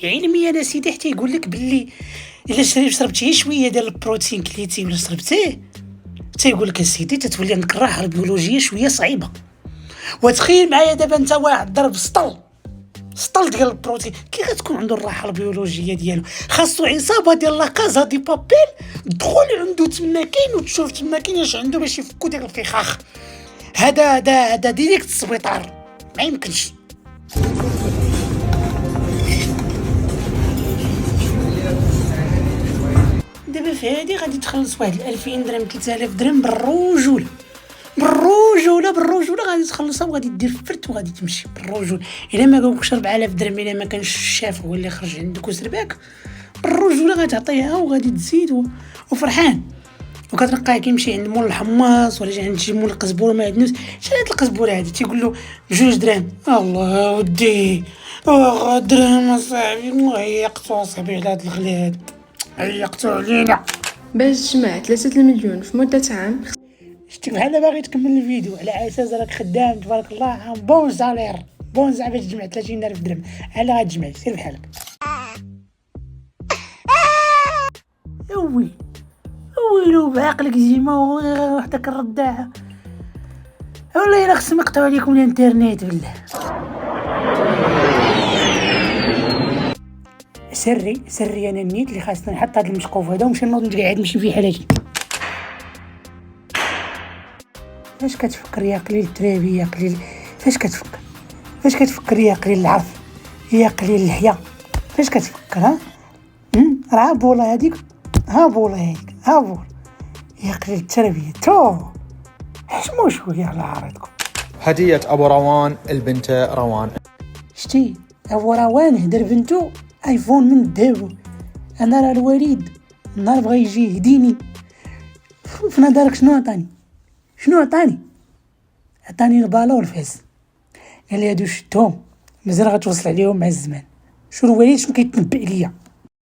علميا سيدي حتى يقول لك باللي الا شربتي شويه ديال البروتين كليتي ولا شربتيه تيقول لك سيدي تتولي عندك الراحه البيولوجيه شويه صعيبه. وتخيل معايا دابا انت واحد ضرب سطل ديال البروتين كي غتكون عنده الراحه البيولوجيه ديالو؟ خاصو عصابه ديال لا كازا دي بابيل دخل عنده تما كاين وتشوف تما كاين اش عنده باش يفكو ديك الفخاخ. هذا ديريكت السبيطار ما يمكنش. دابا في هادي غادي تخلص واحد 2000 درهم 3000 درهم بالرجوله غادي تخلصها وغادي دير فرت وغادي تمشي بالرجول. الا ما قالكش 4000 درهم الا ما كانش الشاف هو اللي خرج عندك وسرباك بالرجوله غتعطيها وغادي تزيد وفرحان. وكتلقاه كيمشي عند مول الحماص ولا عند شي مول القزبوره ما عندوش شحال القزبوره هادي تيقول له 2 دراهم. الله ودي درهم اصاحبي عيقتو اصاحبي على هاد الغلاد عيقتو علينا. باش تجمع 3 المليون في مدة عام شتي بحال باغي تكمل الفيديو على اساس راك خدام تبارك الله بون سالير باش تجمع 30000 درهم على غتجمع سير بحالك. ويلو بعقلك ديما وحدك الرداعه والله الا خصهم يقطعوا عليكم الانترنت بالله. سري انا النيت اللي خاصنا نحط هذا المشقوف هذا ونمشي نوض قاعد نمشي فيه حالاتي. فاش كتفكر يا قليل الترابي يا قليل؟ فاش كتفكر يا قليل العرف يا قليل اللحيه؟ فاش كتفكر راه بولا هذيك بولا يا قليل التربيه حشموا شويه على عرضكم. هدية أبو روان البنت روان. شتي أبو روان هدر بنتو ايفون من الذهب. انا راه الوليد النهار بغا يجي يهديني في نظرك شنو عطاني البالا والفاس قال لي هادو شدهم مازال غتوصل عليهم مع الزمان. شو الوليد شنو كيتنبأ ليا؟